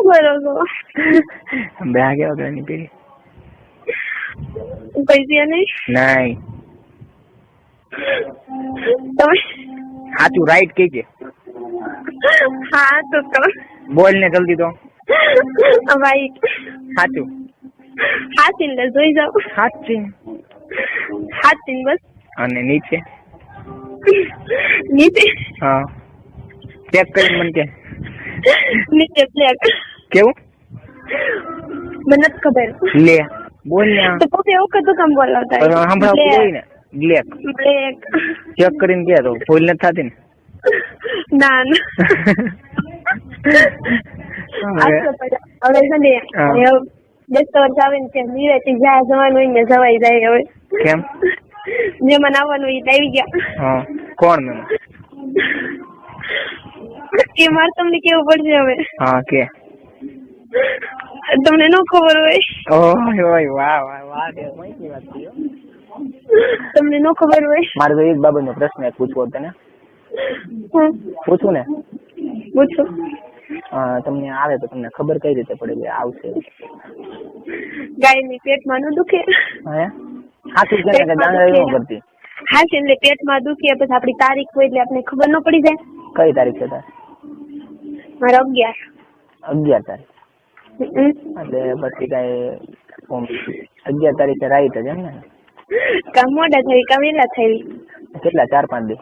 કરો છો? બ્યા કેવા કલરની પહેરી? પૈસા નહીં? નહીં. તમે સાચું રાઈટ કહેજે. હા તો કરો. બોલ ને જલ્દી તો. ભાઈ સાચું. હાચીન લે જોઈ જાઓ. સાચું. હાચીન બસ. અને નીચે? નીચે? હા. ચેક કરીને મને કે. નીચે બ્લેક. કેવું? મને નથી ખબર. લે બોલ ને. તો પછી એવું કતું કામ બોલાવતા? સાંભળાવતું હોય ને. બ્લેક. બ્લેક. ચેક કરીને કે તો ભૂલ નથી થતી ને. ના ના. હવે છે ને 10 વર્ષ આવે ને ત્યાં નિરાયથી જ્યાં જવાનું હોય ને જવાઈ જાય. હવે કેમ? જેમાં આવવાનું હોય આવી ગયા. હા કોણ મેમ? કે મારે તમને કેવું પડશે હવે. હા કે તમને ન ખબર હોય. ઓય વાહ વાહ વાહ માહિતી વાત કરી. તમને ન ખબર હોય. મારે તો એક બાબતનો પ્રશ્ન પૂછવો હતો ને. પૂછું ને? પૂછો. તમને આવે તો તમને ખબર કઈ રીતે પડે કે આવશે? ગાયની પેટમાં ન દુખે? હે હાથી કે ગાંગડા એવું કરતી? હા છે એટલે પેટમાં દુખે પછી આપડી તારીખ હોય એટલે આપણે ખબર ન પડી જાય. કઈ તારીખ છે તારે? મારે 11 તારીખ. એટલે પછી કઈ 11 તારીખે રાઈટ જ એમ ને? કામ મોડા થઈ કામ વેલા થઈ. કેટલા 4-5 દી?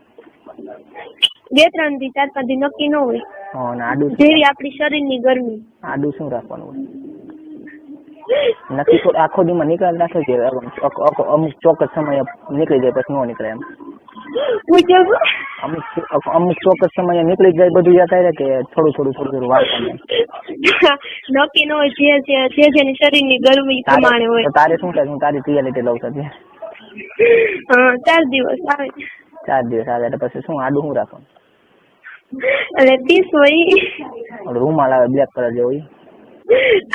2-3 દી 4-5 દી નક્કી ન હોય. આડું જેવી આપડી શરીરની ગરમી. આડું શું રાખવાનું હોય? નક્કી આખો દી માં નીકળે રાખે છે અમુક ચોક્કસ સમયે નીકળી જાય પછી ન નીકળે એમ? અમુક ચોક્કસ સમયે નીકળી જાય બધું યાદ આવે કે થોડું વાંચવાનું? નક્કી ન હોય જે જેની શરીરની ગરમી પ્રમાણે હોય. તારે શું થાય? હું તારી રિયાલિટી લઉં છું. 4 દિવસ આવે. 4 દિવસ આવે એટલે પછી શું આડું શું રાખવાનું? એટલે 30 હોય. રૂમાલ આવે બ્લેક કલર જેવો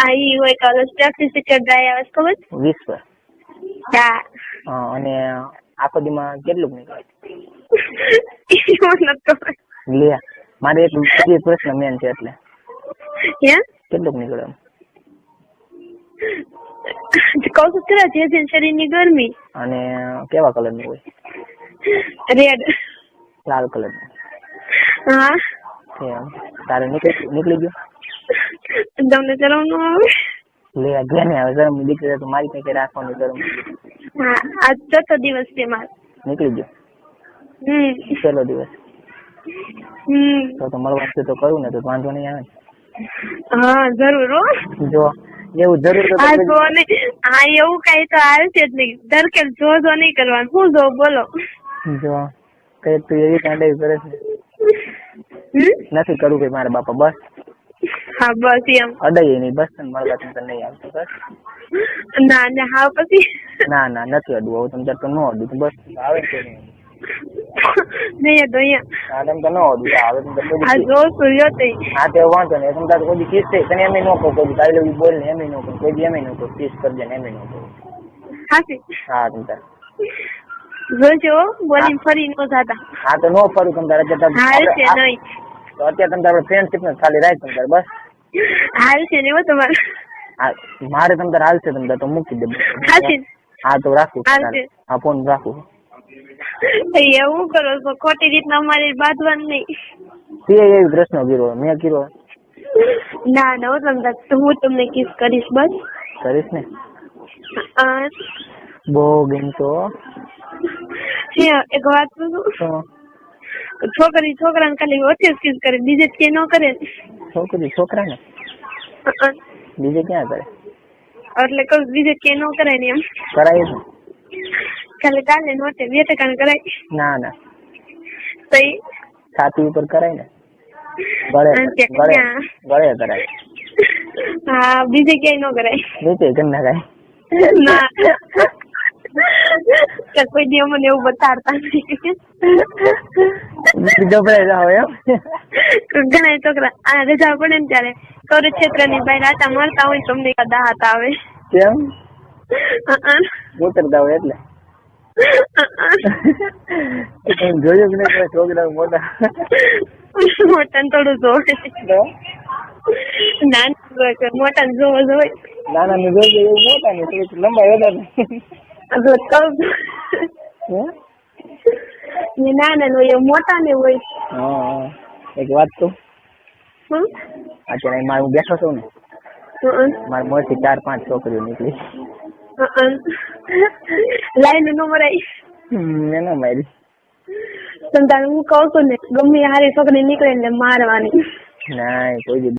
આ ઈ હોય કલર સ્ટ્રેક્સિસિટર ડ્રાય આવે ખબર? 20 પર. હા. અને આખો દીમાં કેટલું નીકળે? લે મારે એક પ્રશ્ન મેન છે એટલે. કેટલું નીકળે? કહું છું ખરા જે શરીરની ગરમી. અને કેવા કલર નું હોય? રેડ. લાલ કલર નું? હા. તારે નીકળી ગયો? તમને શરમ ન આવે? લે જેને આવે શરમ નીકળે તો મારી કઈ રાખવાની શરમ. હા આજ 4થો દિવસ છે મારે. નીકળી ગયો? છેલ્લો દિવસ? તો મળવાનું છે તો કરું ને તો વાંધો નહીં આવે ને? હા જરૂર હો. જો એવું જરૂર તો હા એવું કઈ તો આવશે જ નહીં. ધરકેલ જો નહીં કરવાનું. શું જો બોલો? જો કઈ તું એવી કાંડાઈ કરે છે નથી કરું કઈ મારા બાપા બસ. હા બસ એમ અડાઈ નહીં બસ. મળવા તમ નહીં આવતું બસ. ના ના હા પછી ના નથી અડવું. હવે તમે તો ન અડવું બસ. આવે છે નહીં તો અહીંયા તમ તો ન અડવું આવે તમે જો સૂર્યો થઈ. હા તે વાંધો નહીં. તમે તાર કોઈ કિસ થઈ તને એમ ન કહો કોઈ તારે લઈ બોલ ને એમ ન કહો કોઈ એમ ન કહો કિસ કરજે ને એમ ન કહો. હા તમ તાર જોજો બોલી ફરી ન જાતા. હા તો ન ફરું તમ તારે અત્યારે નહીં તો અત્યારે તમે તારે ફ્રેન્ડશીપ ને ખાલી રાખ તમ તારે બસ. હાલ છે ને તમારે? હા મારે તમ તારે હાલશે તમ તારે તો મૂકી દે. હા તો રાખું. હા ફોન રાખું. એવું કરો છો ખોટી રીતના અમારે બાંધવાનું નહીં. તે એવી પ્રશ્ન કર્યો મેં કર્યો? ના હું તમને કિસ કરીશ બસ. કરીશ ને? બહુ ગમતો. એક વાત પૂછું? છોકરી છોકરાને ખાલી ઓછી કિસ કરે બીજે કે ન કરે? છોકરી છોકરા ને બીજે ક્યાં કરે? એટલે કહું બીજે કે ન કરાય ને એમ? કરાય છે ખાલી કાલે નોટે 2% કરાય? ના તો છાતી ઉપર કરાય ને? ગળે કરાય. હા બીજે ક્યાંય ન કરાય? નીચે કેમ ના કરાય? ના કોઈ દી અમને એવું બતાડતા ઘણા છોકરા આ રજા પડે ને ત્યારે કૌરવ ક્ષેત્ર ની બહાર આટા મારતા હોય તમને દાહત આવે. કેમ? ઉતરતા હોય એટલે જોયું કે નહીં છોકરા મોટા મોટા થોડું જોવે નાના મોટા જોવો જોઈએ. નાના ને જોઈ એવું મોટા ને થોડીક લંબાઈ વધારે. નાના ને હોય મોટા ને હોય. હા એક વાત તો અત્યારે હું બેઠો છું ને મારા મોરથી 4-5 છોકરીઓ નીકળી. લાઈન નો મરાઈ એને મારી હું કઉ છું ને ગમે હારી છોકરી નીકળે ને મારવાની. ના કોઈ